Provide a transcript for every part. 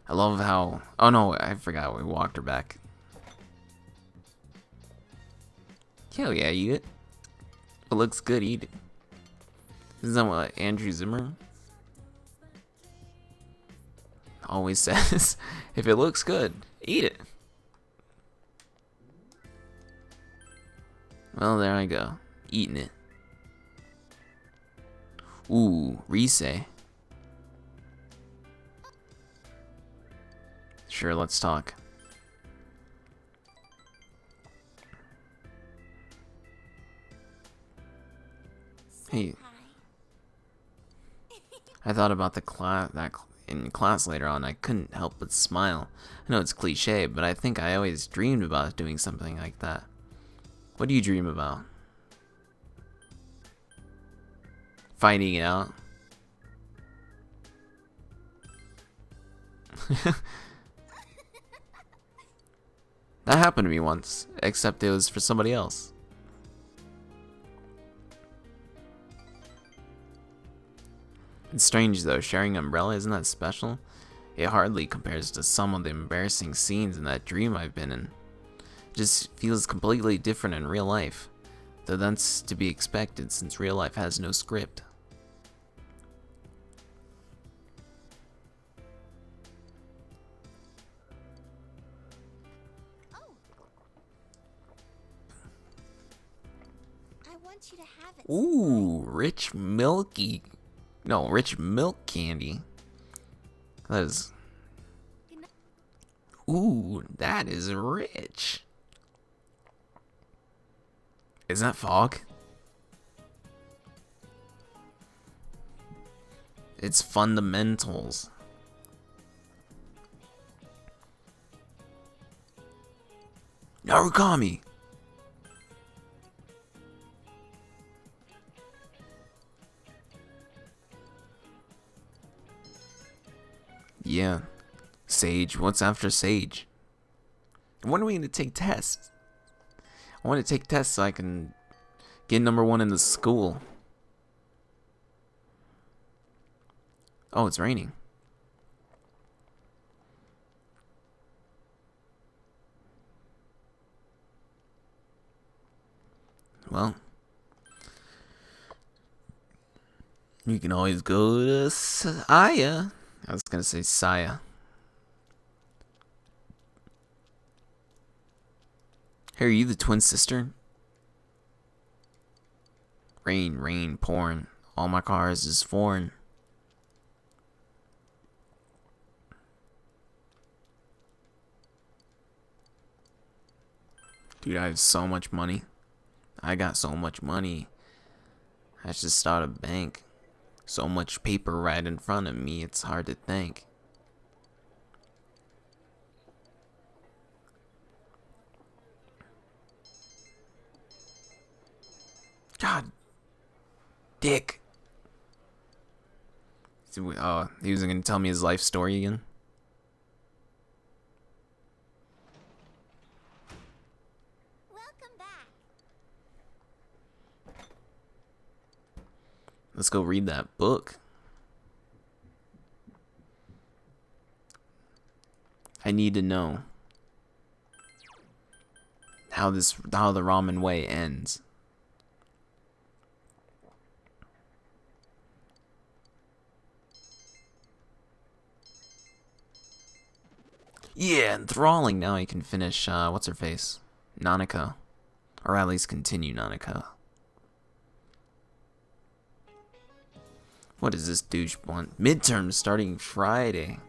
I love how... Oh no, I forgot we walked her back. Hell yeah, eat it. If it looks good, eat it. Isn't that what Andrew Zimmer always says? If it looks good, eat it. Well, there I go. Eating it. Ooh, Rise. Sure, let's talk. Hey, I thought about the class in class later on. I couldn't help but smile. I know it's cliche, but I think I always dreamed about doing something like that. What do you dream about? Finding it out. That happened to me once, except it was for somebody else. It's strange though, sharing an umbrella, isn't that special? It hardly compares to some of the embarrassing scenes in that dream I've been in. It just feels completely different in real life, though that's to be expected since real life has no script. You to have it. Ooh, rich milk candy. That is. Ooh, that is rich. Is that fog? It's fundamentals. Narukami. Yeah. Sage. What's after Sage? When are we going to take tests? I want to take tests so I can get #1 in the school. Oh, it's raining. Well, you can always go to Saya. I was gonna say Saya. Hey, are you the twin sister? Rain, rain, pouring. All my cars is foreign. Dude, I have so much money. I got so much money. I should start a bank. So much paper right in front of me, it's hard to think. God, dick. Oh, he was gonna tell me his life story again. Welcome back. Let's go read that book. I need to know how the ramen way ends. Yeah, enthralling. Now I can finish, what's her face? Nanako. Or at least continue Nanako. What does this douche want? Midterms starting Friday.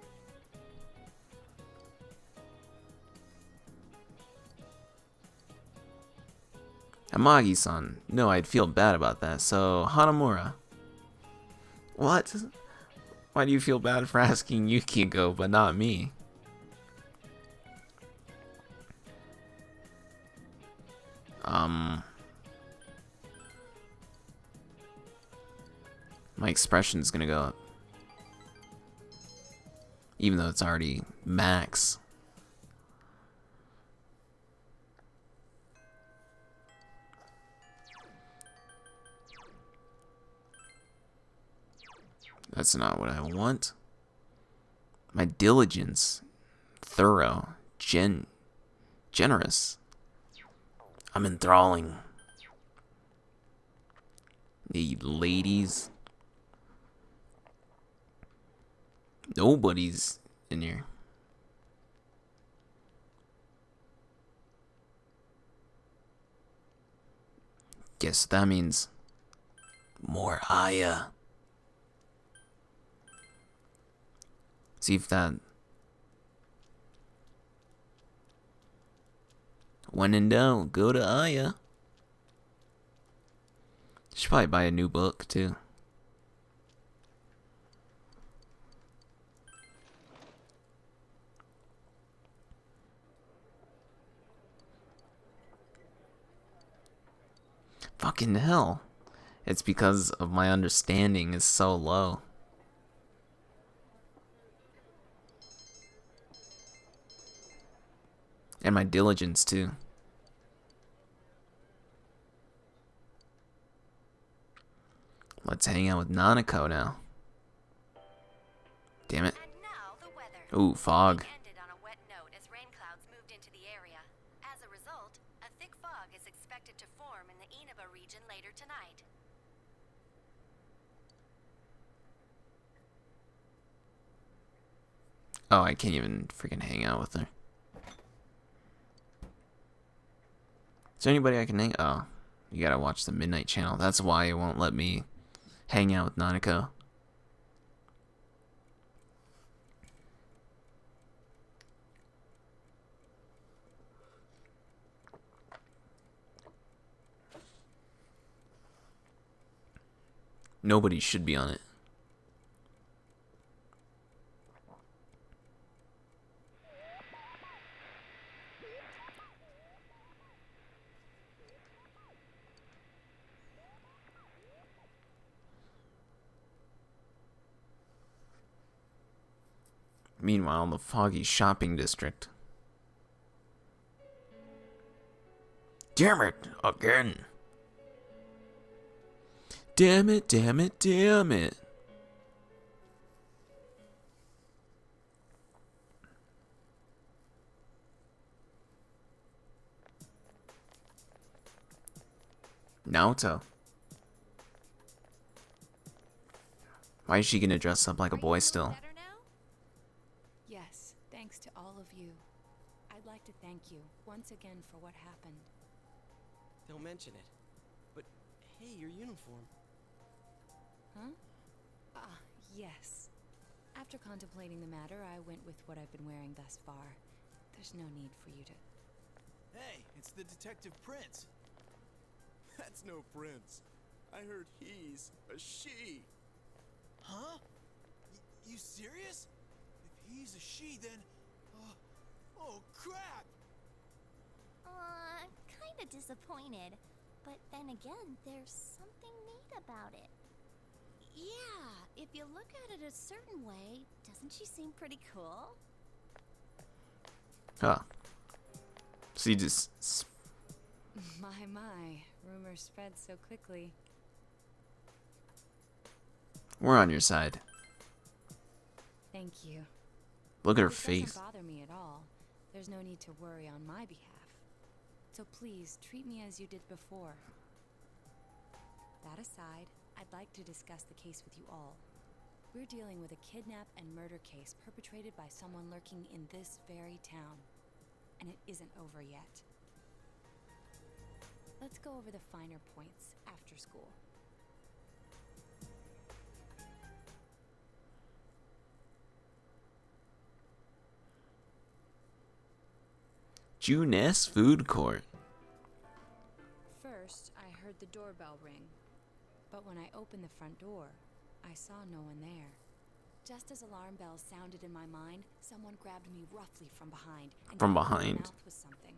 Amagi-san. No, I'd feel bad about that. So, Hanamura. What? Why do you feel bad for asking Yukiko, but not me? My expression's gonna go up. Even though it's already max. That's not what I want. My diligence, thorough, generous. I'm enthralling. The ladies. Nobody's in here. Guess that means more Aya. See if that. When in doubt, go to Aya. Should probably buy a new book too. Fucking hell. It's because of my understanding is so low. And my diligence too. Let's hang out with Nanako now. Damn it. And now the weather. Ooh, fog. Ended on a wet note as rain clouds moved into the area. As a result, a thick fog is expected to form in the Inaba region later tonight. Oh, I can't even freaking hang out with her. Is there anybody I can hang? Oh, you gotta watch the Midnight Channel. That's why it won't let me hang out with Nanako. Nobody should be on it. Meanwhile, in the foggy shopping district. Damn it, again. Damn it, damn it, damn it. Naoto. Why is she gonna dress up like a boy still? Better now? Yes, thanks to all of you. I'd like to thank you once again for what happened. Don't mention it. But hey, your uniform. Huh? Ah, yes. After contemplating the matter, I went with what I've been wearing thus far. There's no need for you to... Hey, it's the Detective Prince. That's no prince. I heard he's a she. Huh? You serious? If he's a she, then... oh, crap! Kinda disappointed. But then again, there's something neat about it. Yeah, if you look at it a certain way, doesn't she seem pretty cool? Huh. So you just... My, rumors spread so quickly. We're on your side. Thank you. Look at her It face. doesn't bother me at all. There's no need to worry on my behalf. So please, treat me as you did before. That aside, I'd like to discuss the case with you all. We're dealing with a kidnap and murder case perpetrated by someone lurking in this very town. And it isn't over yet. Let's go over the finer points after school. Juness Food Court. First, I heard the doorbell ring. But when I opened the front door, I saw no one there. Just as alarm bells sounded in my mind, someone grabbed me roughly from behind and From covered my behind. mouth with something.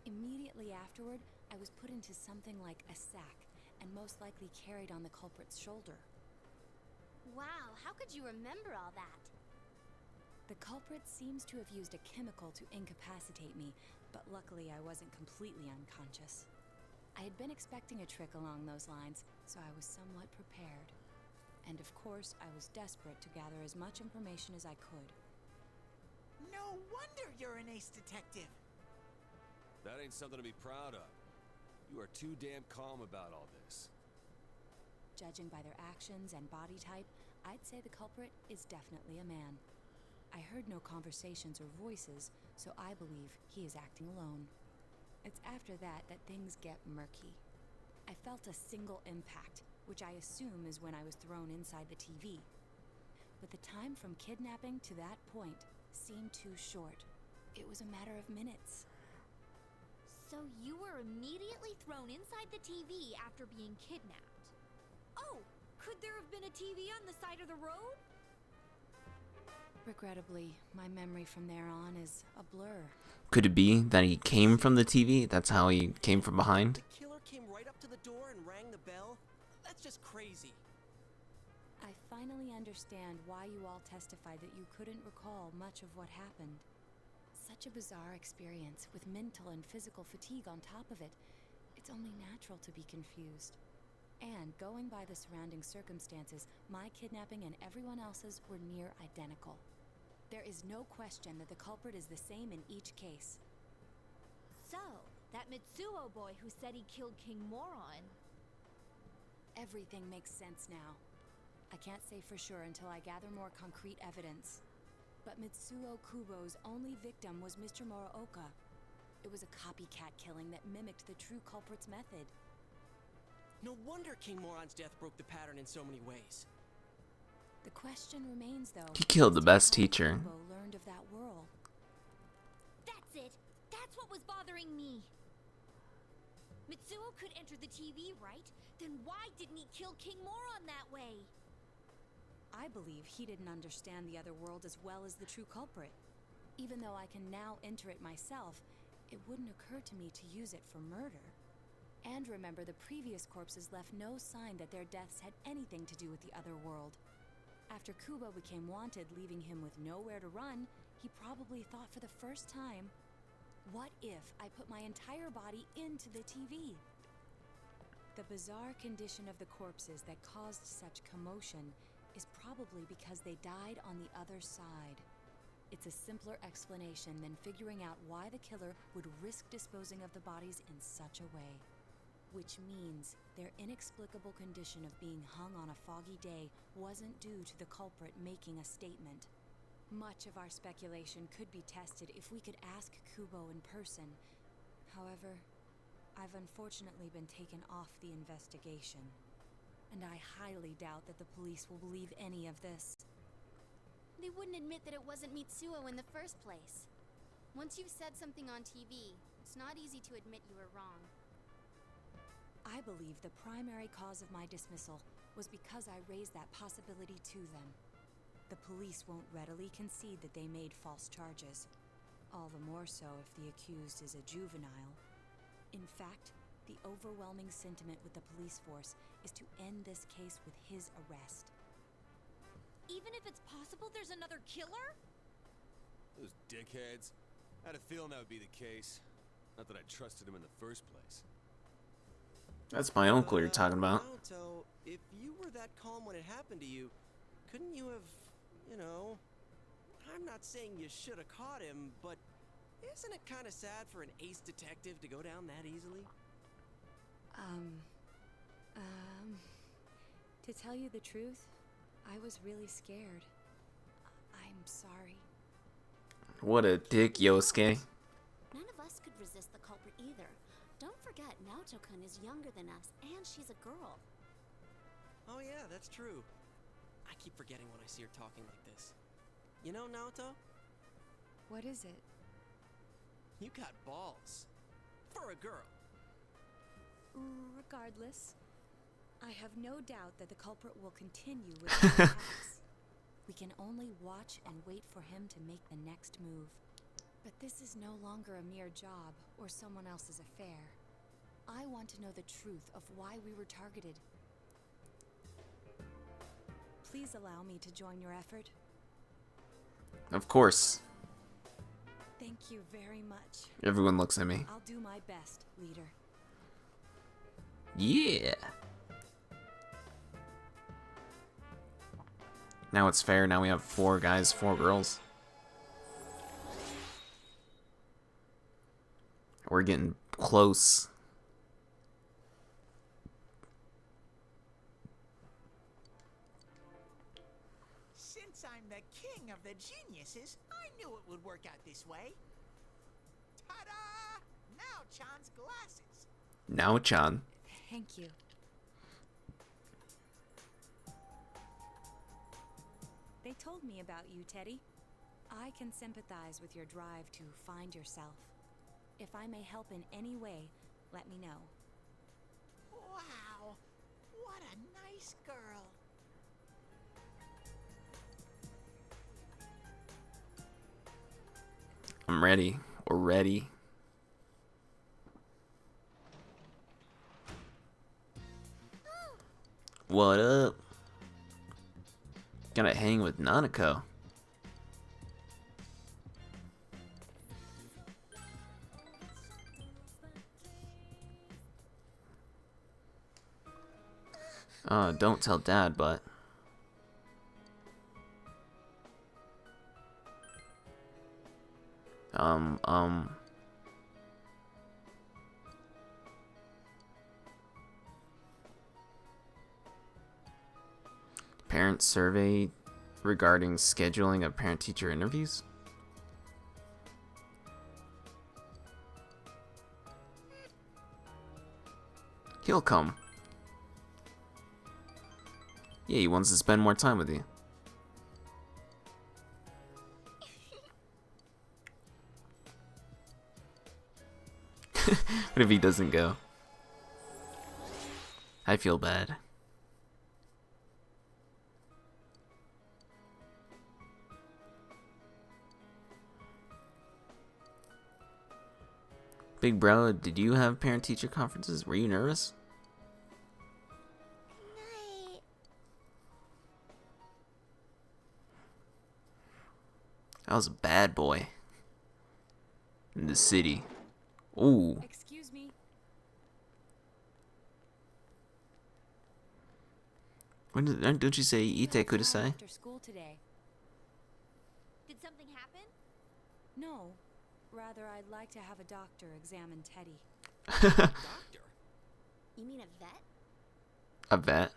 Immediately afterward, I was put into something like a sack and most likely carried on the culprit's shoulder. Wow, how could you remember all that? The culprit seems to have used a chemical to incapacitate me, but luckily I wasn't completely unconscious. I had been expecting a trick along those lines, so I was somewhat prepared. And of course, I was desperate to gather as much information as I could. No wonder you're an ace detective. That ain't something to be proud of. You are too damn calm about all this. Judging by their actions and body type, I'd say the culprit is definitely a man. I heard no conversations or voices, so I believe he is acting alone. It's after that that things get murky. I felt a single impact, which I assume is when I was thrown inside the TV. But the time from kidnapping to that point seemed too short. It was a matter of minutes. So you were immediately thrown inside the TV after being kidnapped. Oh, could there have been a TV on the side of the road? Regrettably, my memory from there on is a blur. Could it be that he came from the TV? That's how he came from behind? The killer came right up to the door and rang the bell? That's just crazy. I finally understand why you all testified that you couldn't recall much of what happened. Such a bizarre experience, with mental and physical fatigue on top of it. It's only natural to be confused. And going by the surrounding circumstances, my kidnapping and everyone else's were near identical. There is no question that the culprit is the same in each case. So, that Mitsuo boy who said he killed King Moron. Everything makes sense now. I can't say for sure until I gather more concrete evidence. But Mitsuo Kubo's only victim was Mr. Muraoka. It was a copycat killing that mimicked the true culprit's method. No wonder King Moron's death broke the pattern in so many ways. The question remains, though. He killed the as to best how teacher. Kubo learned of that whirl. That's it! That's what was bothering me! Mitsuo could enter the TV, right? Then why didn't he kill King Moron that way? I believe he didn't understand the other world as well as the true culprit. Even though I can now enter it myself, it wouldn't occur to me to use it for murder. And remember, the previous corpses left no sign that their deaths had anything to do with the other world. After Kubo became wanted, leaving him with nowhere to run, he probably thought for the first time, what if I put my entire body into the TV? The bizarre condition of the corpses that caused such commotion is probably because they died on the other side. It's a simpler explanation than figuring out why the killer would risk disposing of the bodies in such a way. Which means their inexplicable condition of being hung on a foggy day wasn't due to the culprit making a statement. Much of our speculation could be tested if we could ask Kubo in person. However, I've unfortunately been taken off the investigation. And I highly doubt that the police will believe any of this. They wouldn't admit that it wasn't Mitsuo in the first place. Once you've said something on TV, it's not easy to admit you were wrong. I believe the primary cause of my dismissal was because I raised that possibility to them. The police won't readily concede that they made false charges. All the more so if the accused is a juvenile. In fact, the overwhelming sentiment with the police force is to end this case with his arrest. Even if it's possible there's another killer? Those dickheads. I had a feeling that would be the case. Not that I trusted him in the first place. That's my uncle you're talking about. Naoto, if you were that calm when it happened to you, couldn't you have, you know... I'm not saying you should have caught him, but isn't it kind of sad for an ace detective to go down that easily? To tell you the truth, I was really scared. I'm sorry. What a dick, Yosuke. None of us could resist the culprit either. Don't forget, Naoto-kun is younger than us, and she's a girl. Oh yeah, that's true. I keep forgetting when I see her talking like this. You know, Naoto? What is it? You got balls. For a girl. Regardless, I have no doubt that the culprit will continue with his attacks. We can only watch and wait for him to make the next move. But this is no longer a mere job or someone else's affair. I want to know the truth of why we were targeted. Please allow me to join your effort. Of course. Thank you very much. Everyone looks at me. I'll do my best, leader. Yeah. Now it's fair. Now we have 4 guys, 4 girls. we're getting close. Since I'm the king of the geniuses, I knew it would work out this way. Ta-da! Now Chan's glasses. Now, Chan. Thank you. They told me about you, Teddy. I can sympathize with your drive to find yourself. If I may help in any way, let me know. Wow, what a nice girl. I'm ready. We're ready. What up? Gotta hang with Nanako. Don't tell Dad, but... Parent survey regarding scheduling of parent-teacher interviews? He'll come. Yeah, he wants to spend more time with you. What if he doesn't go? I feel bad. Big bro, did you have parent-teacher conferences? Were you nervous? Night. I was a bad boy. In the city. Ooh. Excuse me. When did, don't you say Ite kudasai? After school today. Did something happen? No. Rather, I'd like to have a doctor examine Teddy. Doctor? You mean a vet? A vet?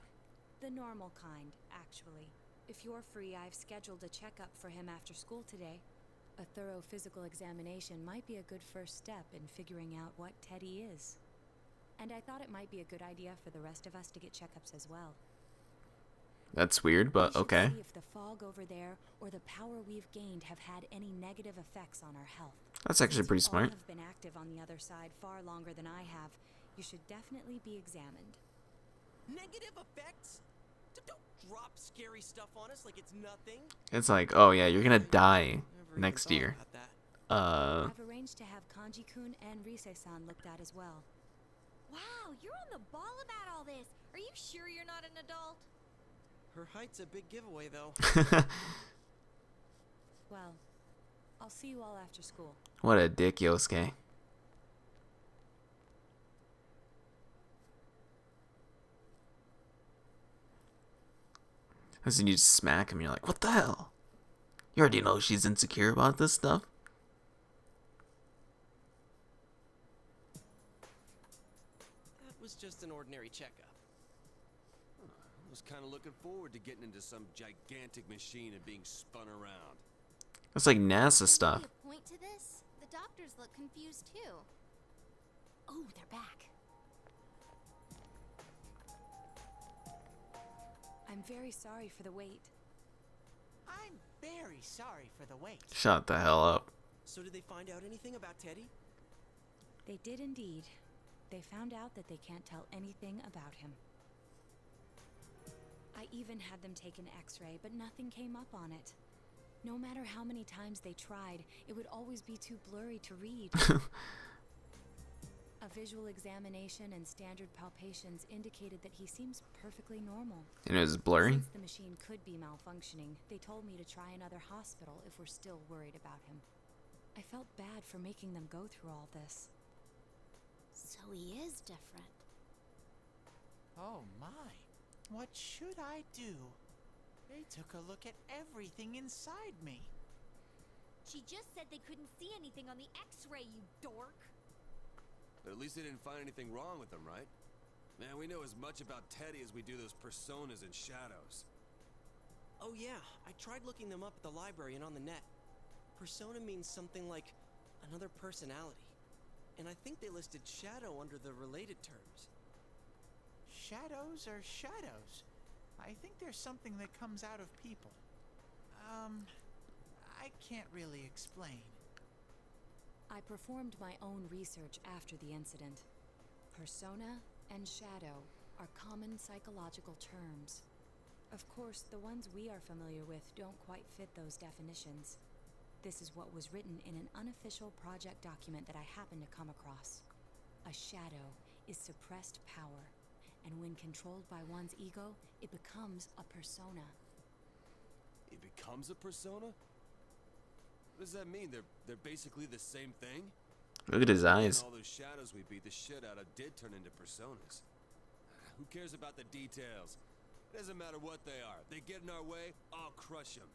The normal kind, actually. If you're free, I've scheduled a checkup for him after school today. A thorough physical examination might be a good first step in figuring out what Teddy is. And I thought it might be a good idea for the rest of us to get checkups as well. That's weird, but We should okay. see if the fog over there or the power we've gained have had any negative effects on our health. That's actually Since pretty you all smart. have been active on the other side far longer than I have, you should definitely be examined. Negative effects? Don't drop scary stuff on us like it's nothing. It's like, oh yeah, you're gonna die Never even next thought year. about that. I've arranged to have Kanji-kun and Rise-san looked at as well. Wow, you're on the ball about all this. Are you sure you're not an adult? Her height's a big giveaway, though. Well, I'll see you all after school. What a dick, Yosuke. And then you just smack him, you're like, what the hell? You already know she's insecure about this stuff. That was just an ordinary checkup. I was kind of looking forward to getting into some gigantic machine and being spun around. That's like NASA Could stuff. be a point to this? The doctors look confused too. Oh, they're back. I'm very sorry for the wait. I'm very sorry for the wait. Shut the hell up. So did they find out anything about Teddy? They did indeed. They found out that they can't tell anything about him. I even had them take an X-ray, but nothing came up on it. No matter how many times they tried, it would always be too blurry to read. A visual examination and standard palpations indicated that he seems perfectly normal. And it was blurry? Since the machine could be malfunctioning, they told me to try another hospital if we're still worried about him. I felt bad for making them go through all this. So he is different. Oh my. What should I do? They took a look at everything inside me. She just said they couldn't see anything on the X-ray, you dork. But at least they didn't find anything wrong with them, right? Man, we know as much about Teddy as we do those personas and shadows. Oh yeah, I tried looking them up at the library and on the net. Persona means something like another personality. And I think they listed shadow under the related terms. Shadows are shadows. I think there's something that comes out of people. I can't really explain. I performed my own research after the incident. Persona and shadow are common psychological terms. Of course, the ones we are familiar with don't quite fit those definitions. This is what was written in an unofficial project document that I happened to come across. A shadow is suppressed power, and when controlled by one's ego, it becomes a persona. It becomes a persona? What does that mean? They're basically the same thing? Look at his eyes. All those shadows we beat the shit out of did turn into personas. Who cares about the details? It doesn't matter what they are. They get in our way, I'll crush them.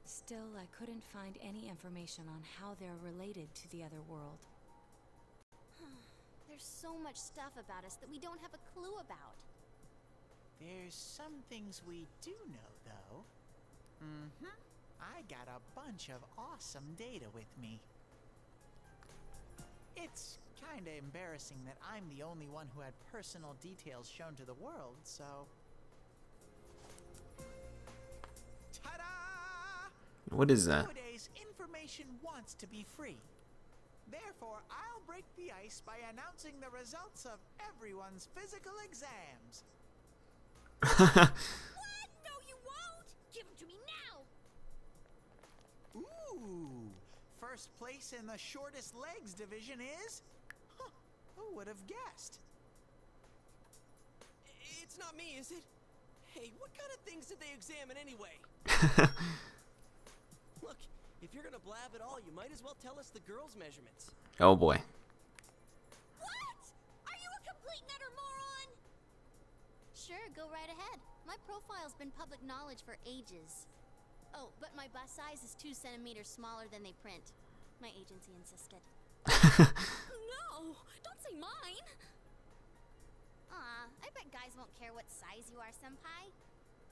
Still, I couldn't find any information on how they're related to the other world. There's so much stuff about us that we don't have a clue about. There's some things we do know, though. I got a bunch of awesome data with me. It's kinda embarrassing that I'm the only one who had personal details shown to the world, so... Ta-da! What is that? Nowadays, information wants to be free. Therefore, I'll break the ice by announcing the results of everyone's physical exams. What? No, you won't! Give them to me now! Ooh! First place in the shortest legs division is... Huh, who would have guessed? It's not me, is it? Hey, what kind of things did they examine anyway? Look, if you're gonna blab at all, you might as well tell us the girls' measurements. Oh boy. What? Are you a complete and utter moron? Sure, go right ahead. My profile's been public knowledge for ages. Oh, but my bust size is 2 centimeters smaller than they print. My agency insisted. No! Don't say mine! Aw, I bet guys won't care what size you are, senpai.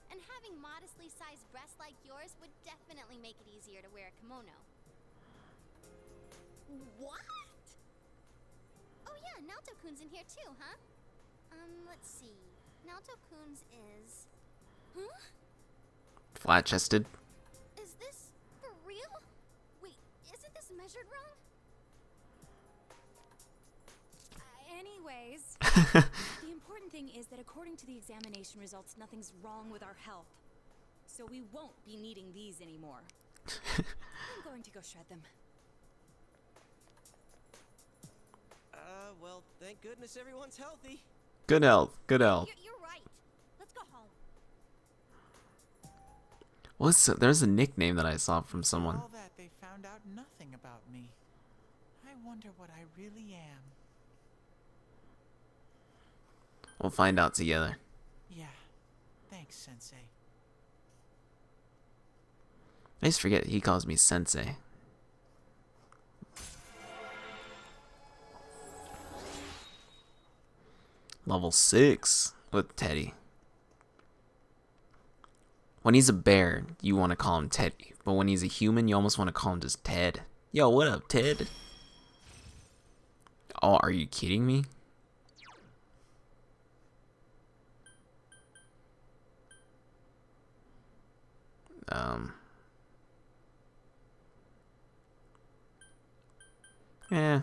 And having modestly sized breasts like yours would definitely make it easier to wear a kimono. What? Oh yeah, Naoto-kun's in here too, huh? Let's see. Naoto-kun's is... Huh? Flat-chested. Is this for real? Wait, isn't this measured wrong? Anyways, the important thing is that according to the examination results, nothing's wrong with our health. So we won't be needing these anymore. I'm going to go shred them. Well, thank goodness everyone's healthy. Good health. Good health. You're right. Let's go home. There's a nickname that I saw from someone. All that, they found out nothing about me. I wonder what I really am. We'll find out together. Yeah. Thanks, Sensei. I just forget he calls me Sensei. Level 6 with Teddy. When he's a bear, you want to call him Teddy. But when he's a human, you almost want to call him just Ted. Yo, what up, Ted? Oh, are you kidding me? Yeah.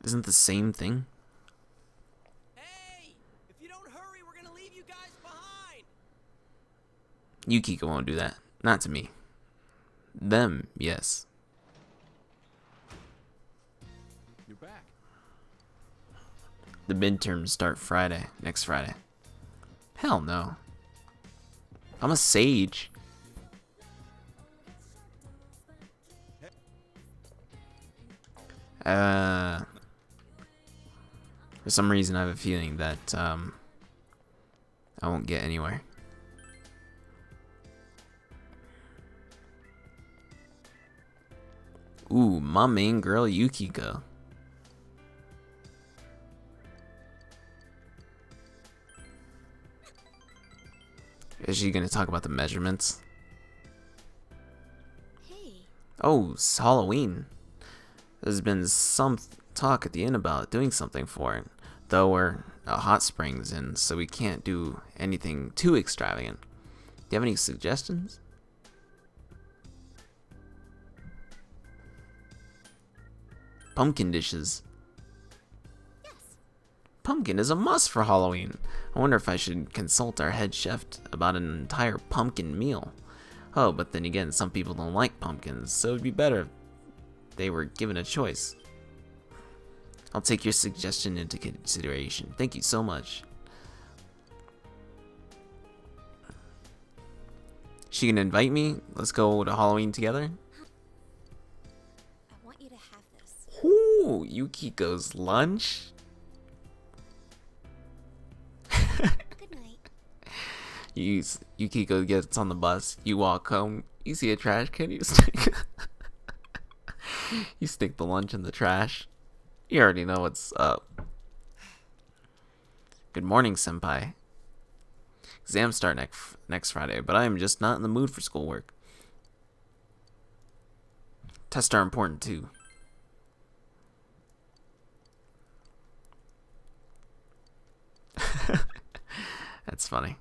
Isn't the same thing? Hey! If you don't hurry, we're gonna leave you guys behind! Yukiko won't do that. Not to me. Them, yes. You're back. The midterms start Friday. Next Friday. Hell no. I'm a sage. For some reason I have a feeling that I won't get anywhere. Ooh, my main girl Yukiko. Is she gonna talk about the measurements? Hey. Oh, it's Halloween. There's been some talk at the inn about doing something for it, though we're hot springs in, so we can't do anything too extravagant. Do you have any suggestions? Pumpkin dishes. Yes. Pumpkin is a must for Halloween. I wonder if I should consult our head chef about an entire pumpkin meal. Oh, but then again, some people don't like pumpkins, so it'd be better if they were given a choice. I'll take your suggestion into consideration. Thank you so much. She can invite me? Let's go to Halloween together? I want you to have this. Ooh, Yukiko's lunch? Good night. Yukiko gets on the bus. You walk home. You see a trash can. You stick, you stick the lunch in the trash. You already know what's up. Good morning, senpai. Exams start next Friday, but I am just not in the mood for schoolwork. Tests are important too. That's funny.